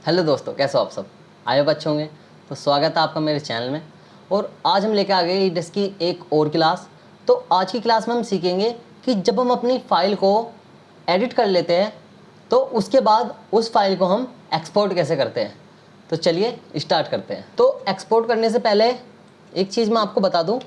Hello दोस्तों, कैसे हो आप सब? आए हो अच्छे होंगे। तो स्वागत है आपका मेरे चैनल में। और आज हम लेकर आ गए ईडस की एक और क्लास। तो आज की क्लास में हम सीखेंगे कि जब हम अपनी फ़ाइल को एडिट कर लेते हैं तो उसके बाद उस फाइल को हम एक्सपोर्ट कैसे करते हैं। तो चलिए स्टार्ट करते हैं। तो एक्सपोर्ट करने से पहले एक चीज़ मैं आपको बता दूं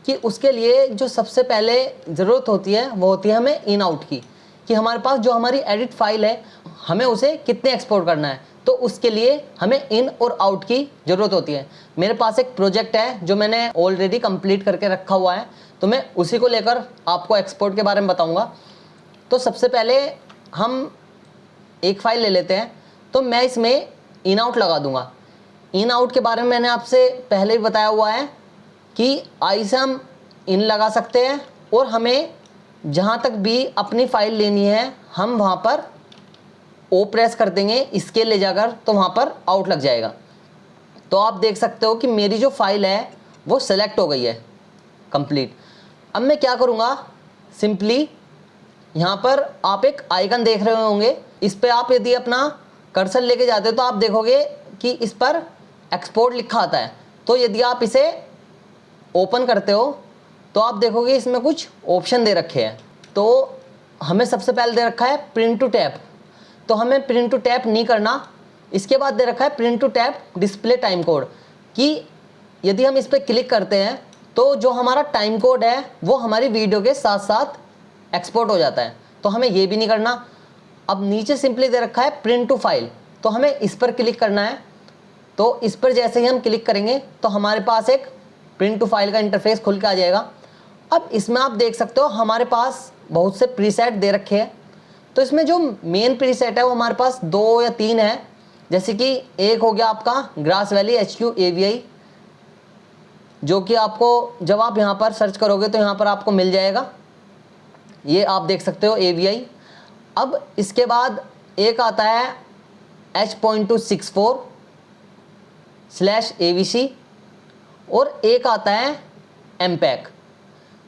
कि उसके लिए जो सबसे पहले ज़रूरत होती है वो होती है हमें इन आउट की, कि हमारे पास जो हमारी एडिट फाइल है हमें उसे कितने एक्सपोर्ट करना है। तो उसके लिए हमें इन और आउट की ज़रूरत होती है। मेरे पास एक प्रोजेक्ट है जो मैंने ऑलरेडी कंप्लीट करके रखा हुआ है, तो मैं उसी को लेकर आपको एक्सपोर्ट के बारे में बताऊंगा। तो सबसे पहले हम एक फ़ाइल ले लेते हैं। तो मैं इसमें इन आउट लगा दूंगा। इन आउट के बारे में मैंने आपसे पहले ही बताया हुआ है कि आई से हम इन लगा सकते हैं, और हमें जहाँ तक भी अपनी फ़ाइल लेनी है हम वहाँ पर ओ प्रेस कर देंगे स्केल ले जाकर, तो वहाँ पर आउट लग जाएगा। तो आप देख सकते हो कि मेरी जो फाइल है वो सेलेक्ट हो गई है कंप्लीट। अब मैं क्या करूँगा, सिंपली यहाँ पर आप एक आइकन देख रहे होंगे, इस पर आप यदि अपना कर्सर लेके जाते हो तो आप देखोगे कि इस पर एक्सपोर्ट लिखा आता है। तो यदि आप इसे ओपन करते हो तो आप देखोगे इसमें कुछ ऑप्शन दे रखे हैं। तो हमें सबसे पहले दे रखा है प्रिंट टू टैब, तो हमें प्रिंट टू टैब नहीं करना। इसके बाद दे रखा है print to tab display time code, कि यदि हम इस पर क्लिक करते हैं तो जो हमारा टाइम कोड है वो हमारी वीडियो के साथ साथ एक्सपोर्ट हो जाता है। तो हमें ये भी नहीं करना। अब नीचे सिंपली दे रखा है प्रिंट टू फाइल, तो हमें इस पर क्लिक करना है। तो इस पर जैसे ही हम क्लिक करेंगे तो हमारे पास एक प्रिंट टू फाइल का इंटरफेस खुल के आ जाएगा। अब इसमें आप देख सकते हो हमारे पास बहुत से प्रीसेट दे रखे हैं। तो इसमें जो मेन प्रीसेट है वो हमारे पास 2 या 3 है। जैसे कि एक हो गया आपका ग्रास वैली HQ AVI, जो कि आपको जब आप यहाँ पर सर्च करोगे तो यहाँ पर आपको मिल जाएगा। ये आप देख सकते हो AVI। अब इसके बाद एक आता है H.264/AVC और एक आता है MPEG।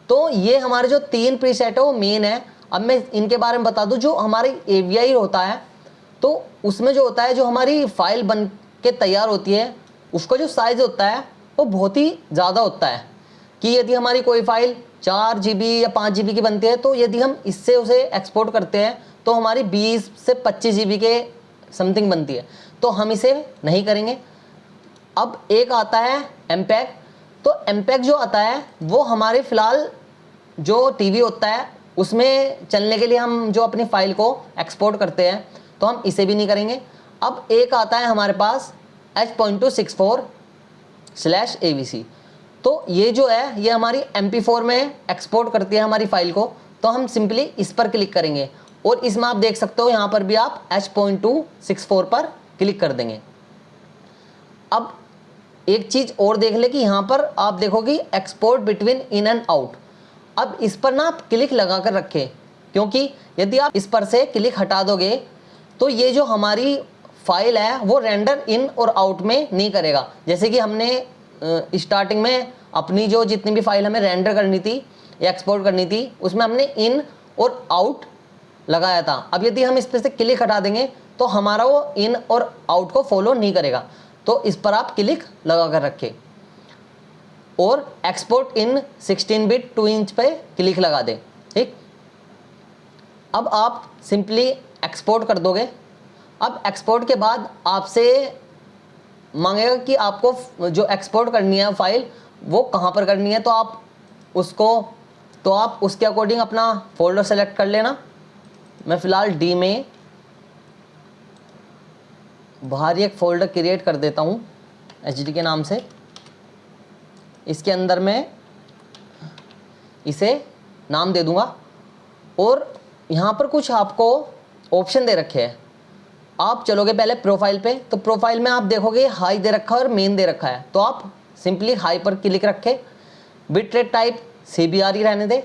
तो ये हमारे जो 3 प्रीसेट है वो मेन है। अब मैं इनके बारे में बता दूं, जो हमारी AVI होता है तो उसमें जो होता है, जो हमारी फाइल बन के तैयार होती है उसका जो साइज़ होता है वो बहुत ही ज़्यादा होता है। कि यदि हमारी कोई फाइल 4 GB या 5 GB की बनती है, तो यदि हम इससे उसे एक्सपोर्ट करते हैं तो हमारी 20 से 25 GB के समथिंग बनती है, तो हम इसे नहीं करेंगे। अब एक आता है MPEG। तो MPEG जो आता है वो हमारे फ़िलहाल जो टीवी होता है उसमें चलने के लिए हम जो अपनी फ़ाइल को एक्सपोर्ट करते हैं, तो हम इसे भी नहीं करेंगे। अब एक आता है हमारे पास H.264/AVC। तो ये जो है ये हमारी MP4 में एक्सपोर्ट करती है हमारी फ़ाइल को, तो हम सिंपली इस पर क्लिक करेंगे और इसमें आप देख सकते हो यहाँ पर भी आप H.264 पर क्लिक कर देंगे। अब एक चीज़ और देख ले कि यहाँ पर आप देखोगे export between in and out. अब इस पर ना आप क्लिक लगा कर रखें, क्योंकि यदि आप इस पर से क्लिक हटा दोगे तो ये जो हमारी फाइल है वो रेंडर इन और आउट में नहीं करेगा। जैसे कि हमने स्टार्टिंग में अपनी जो जितनी भी फाइल हमें रेंडर करनी थी या एक्सपोर्ट करनी थी उसमें हमने इन और आउट लगाया था। अब यदि हम इस पर से क्लिक हटा देंगे तो हमारा वो इन और आउट को फॉलो नहीं करेगा। तो इस पर आप क्लिक लगा कर रखें और एक्सपोर्ट इन 16 बिट 2 इंच पे क्लिक लगा दें। ठीक, अब आप सिंपली एक्सपोर्ट कर दोगे। अब एक्सपोर्ट के बाद आपसे मांगेगा कि आपको जो एक्सपोर्ट करनी है फाइल वो कहाँ पर करनी है, तो आप उसके अकॉर्डिंग अपना फोल्डर सेलेक्ट कर लेना। मैं फ़िलहाल डी में बाहर एक फ़ोल्डर क्रिएट कर देता हूँ HD के नाम से। इसके अंदर मैं इसे नाम दे दूँगा और यहाँ पर कुछ आपको ऑप्शन दे रखे हैं। आप चलोगे पहले प्रोफाइल पे, तो प्रोफाइल में आप देखोगे हाई दे रखा है और मेन दे रखा है, तो आप सिंपली हाई पर क्लिक रखें। बिट रेट टाइप CBR ही रहने दें।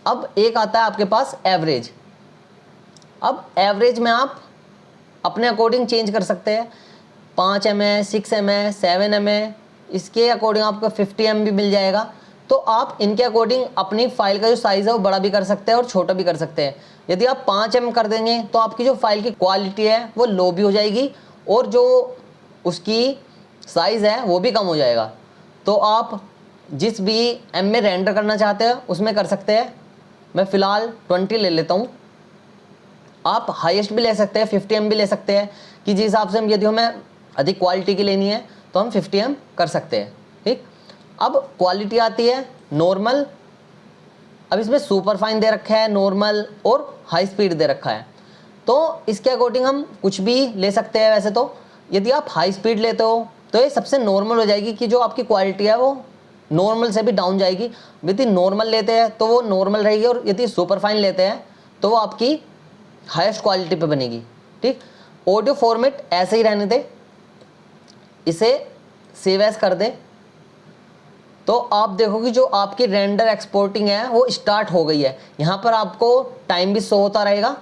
अब एक आता है आपके पास एवरेज। अब एवरेज में आप अपने अकॉर्डिंग चेंज कर सकते हैं। 5 mm, 6 mm, 7 mm, इसके अकॉर्डिंग आपको 50 MB मिल जाएगा। तो आप इनके अकॉर्डिंग अपनी फाइल का जो साइज़ है वो बड़ा भी कर सकते हैं और छोटा भी कर सकते हैं। यदि आप 5 mm कर देंगे तो आपकी जो फाइल की क्वालिटी है वो लो भी हो जाएगी और जो उसकी साइज़ है वो भी कम हो जाएगा। तो आप जिस भी एम में रेंडर करना चाहते हैं उसमें कर सकते हैं। मैं फ़िलहाल 20 ले लेता हूँ। आप हाईएस्ट भी ले सकते हैं, 50 एम भी ले सकते हैं कि जिस हिसाब से हम, यदि हमें अधिक क्वालिटी की लेनी है तो हम 50 एम कर सकते हैं। ठीक, अब क्वालिटी आती है नॉर्मल। अब इसमें सुपर फाइन दे रखा है, नॉर्मल और हाई स्पीड दे रखा है। तो इसके अकॉर्डिंग हम कुछ भी ले सकते हैं। वैसे तो यदि आप हाई स्पीड लेते हो तो ये सबसे नॉर्मल हो जाएगी कि जो आपकी क्वालिटी है वो नॉर्मल से भी डाउन जाएगी। यदि नॉर्मल लेते हैं तो वो नॉर्मल रहेगी, और यदि सुपर फाइन लेते हैं तो वो आपकी हाईएस्ट क्वालिटी पे बनेगी। ठीक, ऑडियो फॉर्मेट ऐसे ही रहने दे, इसे सेव एज कर दे। तो आप देखो कि जो आपकी रेंडर एक्सपोर्टिंग है वो स्टार्ट हो गई है। यहाँ पर आपको टाइम भी शो होता रहेगा।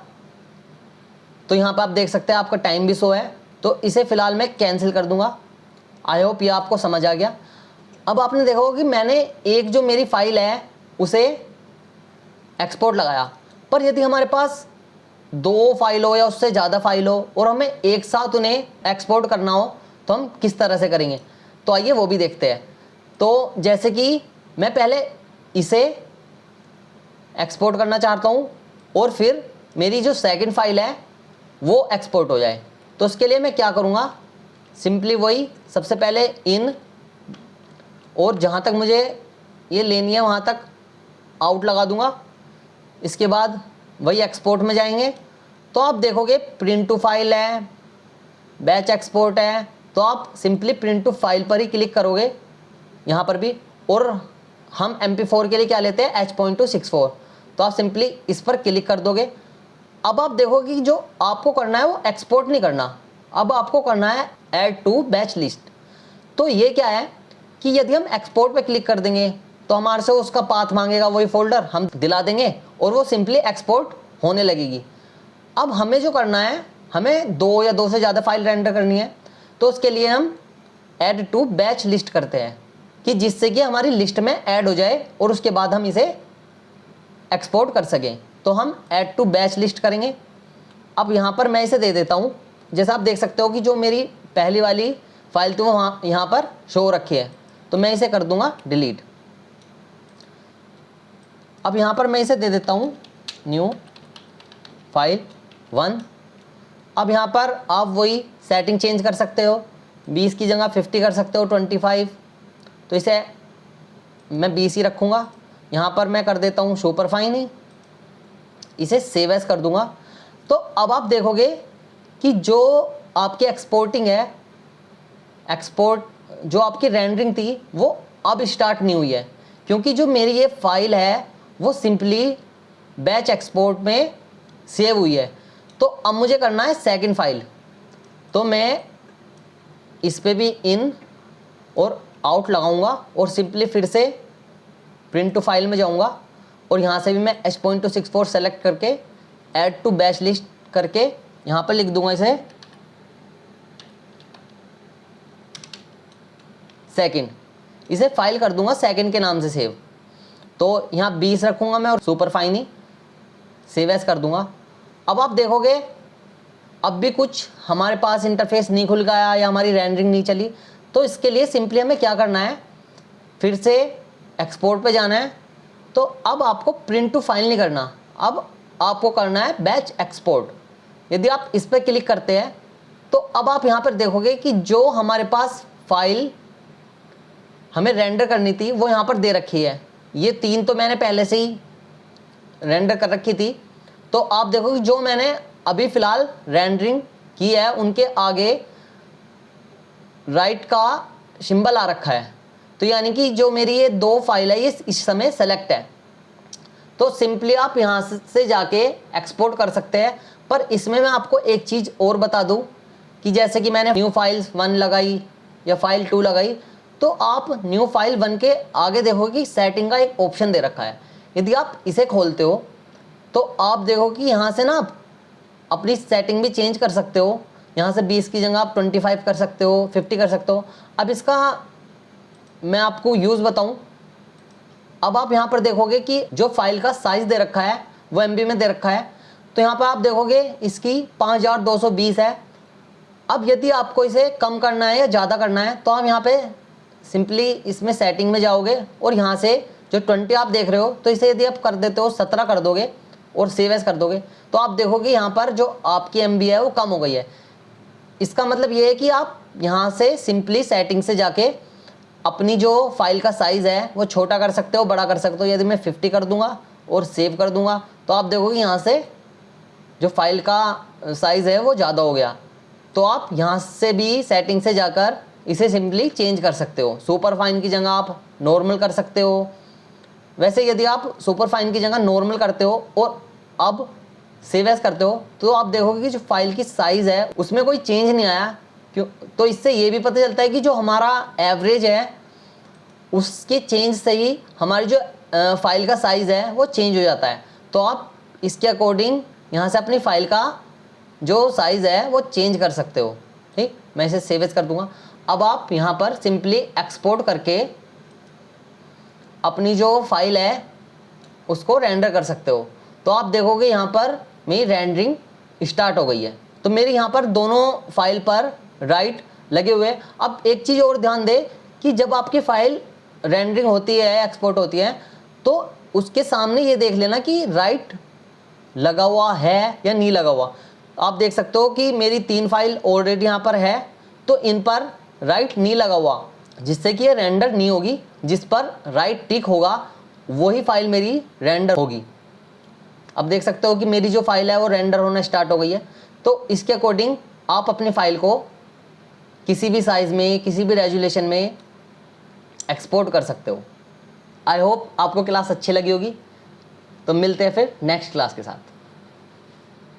तो यहाँ पर आप देख सकते हैं आपका टाइम भी शो है। तो इसे फ़िलहाल मैं कैंसिल कर दूंगा। आई होप ये आपको समझ आ गया। अब आपने देखा होगा कि मैंने एक जो मेरी फाइल है उसे एक्सपोर्ट लगाया, पर यदि हमारे पास 2 फाइल हो या उससे ज़्यादा फाइल हो और हमें एक साथ उन्हें एक्सपोर्ट करना हो तो हम किस तरह से करेंगे, तो आइए वो भी देखते हैं। तो जैसे कि मैं पहले इसे एक्सपोर्ट करना चाहता हूँ और फिर मेरी जो सेकंड फाइल है वो एक्सपोर्ट हो जाए। तो उसके लिए मैं क्या करूँगा, सिंपली वही सबसे पहले इन, और जहाँ तक मुझे ये लेनी है वहाँ तक आउट लगा दूँगा। इसके बाद वही एक्सपोर्ट में जाएंगे तो आप देखोगे प्रिंट टू फाइल है, बैच एक्सपोर्ट है। तो आप सिंपली प्रिंट टू फाइल पर ही क्लिक करोगे यहाँ पर भी, और हम MP4 के लिए क्या लेते हैं, H.264। तो आप सिंपली इस पर क्लिक कर दोगे। अब आप देखोगे कि जो आपको करना है वो एक्सपोर्ट नहीं करना, अब आपको करना है ऐड टू बैच लिस्ट। तो ये क्या है कि यदि हम एक्सपोर्ट पे क्लिक कर देंगे तो हमारे से उसका पाथ मांगेगा, वही फोल्डर हम दिला देंगे और वो सिंपली एक्सपोर्ट होने लगेगी। अब हमें जो करना है, हमें 2 या 2 से ज़्यादा फाइल रेंडर करनी है। तो उसके लिए हम ऐड टू बैच लिस्ट करते हैं कि जिससे कि हमारी लिस्ट में ऐड हो जाए और उसके बाद हम इसे एक्सपोर्ट कर सकें। तो हम ऐड टू बैच लिस्ट करेंगे। अब यहाँ पर मैं इसे दे देता हूँ। जैसा आप देख सकते हो कि जो मेरी पहली वाली फाइल थी वो वहाँ यहाँ पर शो रखी है। तो मैं इसे कर दूंगा डिलीट। अब यहाँ पर मैं इसे दे देता हूँ न्यू फाइल 1। अब यहाँ पर आप वही सेटिंग चेंज कर सकते हो, 20 की जगह 50 कर सकते हो, 25। तो इसे मैं 20 ही रखूँगा। यहाँ पर मैं कर देता हूँ सुपर फाइन ही, इसे सेव एज कर दूँगा। तो अब आप देखोगे कि जो आपकी एक्सपोर्टिंग है, एक्सपोर्ट जो आपकी रेंडरिंग थी वो अब स्टार्ट नहीं हुई है, क्योंकि जो मेरी ये फाइल है वो सिंपली बैच एक्सपोर्ट में सेव हुई है। तो अब मुझे करना है सेकंड फाइल। तो मैं इस पे भी इन और आउट लगाऊंगा और सिंपली फिर से प्रिंट टू फाइल में जाऊंगा और यहाँ से भी मैं H.264 सेलेक्ट करके ऐड टू बैच लिस्ट करके यहाँ पर लिख दूंगा इसे सेकंड, इसे फाइल कर दूंगा सेकंड के नाम से सेव। तो यहाँ 20 रखूंगा मैं और सुपर फाइन ही सेव एज कर दूंगा। अब आप देखोगे अब भी कुछ हमारे पास इंटरफेस नहीं खुल गया या हमारी रेंडरिंग नहीं चली। तो इसके लिए सिंपली हमें क्या करना है, फिर से एक्सपोर्ट पे जाना है। तो अब आपको प्रिंट टू फाइल नहीं करना, अब आपको करना है बैच एक्सपोर्ट। यदि आप इस पर क्लिक करते हैं तो अब आप यहाँ पर देखोगे कि जो हमारे पास फाइल हमें रेंडर करनी थी वो यहाँ पर दे रखी है। ये 3 तो मैंने पहले से ही रेंडर कर रखी थी। तो आप देखो कि जो मैंने अभी फ़िलहाल रेंडरिंग की है उनके आगे राइट का सिंबल आ रखा है। तो यानी कि जो मेरी ये 2 फाइल है ये इस समय सेलेक्ट है। तो सिंपली आप यहाँ से जाके एक्सपोर्ट कर सकते हैं। पर इसमें मैं आपको एक चीज़ और बता दूँ कि जैसे कि मैंने न्यू फाइल 1 लगाई या फाइल 2 लगाई, तो आप न्यू फाइल 1 के आगे देखोगे कि सेटिंग का एक ऑप्शन दे रखा है। यदि आप इसे खोलते हो तो आप देखो कि यहाँ से ना आप अपनी सेटिंग भी चेंज कर सकते हो। यहाँ से 20 की जगह आप 25 कर सकते हो, 50 कर सकते हो। अब इसका मैं आपको यूज़ बताऊँ। अब आप यहाँ पर देखोगे कि जो फाइल का साइज़ दे रखा है वो MB में दे रखा है। तो यहाँ पर आप देखोगे इसकी 5220 है अब यदि आपको इसे कम करना है या ज़्यादा करना है तो आप यहाँ पे सिंपली इसमें सेटिंग में जाओगे और यहाँ से जो 20 आप देख रहे हो तो इसे यदि आप कर देते हो 17 कर दोगे और सेव एज कर दोगे तो आप देखोगे यहाँ पर जो आपकी MB है वो कम हो गई है। इसका मतलब ये है कि आप यहाँ से सिंपली सेटिंग से जाके अपनी जो फाइल का साइज़ है वो छोटा कर सकते हो, बड़ा कर सकते हो। यदि मैं 50 कर दूंगा और सेव कर दूंगा तो आप देखोगे यहाँ से जो फाइल का साइज़ है वो ज़्यादा हो गया। तो आप यहाँ से भी सेटिंग से जाकर इसे सिंपली चेंज कर सकते हो। सुपर फाइन की जगह आप नॉर्मल कर सकते हो। वैसे यदि आप सुपर फाइन की जगह नॉर्मल करते हो और अब सेव एज करते हो तो आप देखोगे कि जो फाइल की साइज़ है उसमें कोई चेंज नहीं आया। क्यों? तो इससे ये भी पता चलता है कि जो हमारा एवरेज है उसके चेंज से ही हमारी जो फाइल का साइज़ है वो चेंज हो जाता है। तो आप इसके अकॉर्डिंग यहाँ से अपनी फाइल का जो साइज़ है वो चेंज कर सकते हो। ठीक, मैं इसे सेव एज कर दूंगा। अब आप यहाँ पर सिंपली एक्सपोर्ट करके अपनी जो फाइल है उसको रेंडर कर सकते हो। तो आप देखोगे यहाँ पर मेरी रेंडरिंग स्टार्ट हो गई है। तो मेरी यहाँ पर दोनों फाइल पर राइट लगे हुए हैं। अब एक चीज़ और ध्यान दें कि जब आपकी फाइल रेंडरिंग होती है, एक्सपोर्ट होती है, तो उसके सामने ये देख लेना कि राइट लगा हुआ है या नहीं लगा हुआ। आप देख सकते हो कि मेरी 3 फाइल ऑलरेडी यहाँ पर है तो इन पर राइट नहीं लगा हुआ, जिससे कि ये रेंडर नहीं होगी। जिस पर राइट टिक होगा वही फाइल मेरी रेंडर होगी। अब देख सकते हो कि मेरी जो फाइल है वो रेंडर होना स्टार्ट हो गई है। तो इसके अकॉर्डिंग आप अपनी फाइल को किसी भी साइज़ में, किसी भी रेजोल्यूशन में एक्सपोर्ट कर सकते हो। आई होप आपको क्लास अच्छी लगी होगी। तो मिलते हैं फिर नेक्स्ट क्लास के साथ।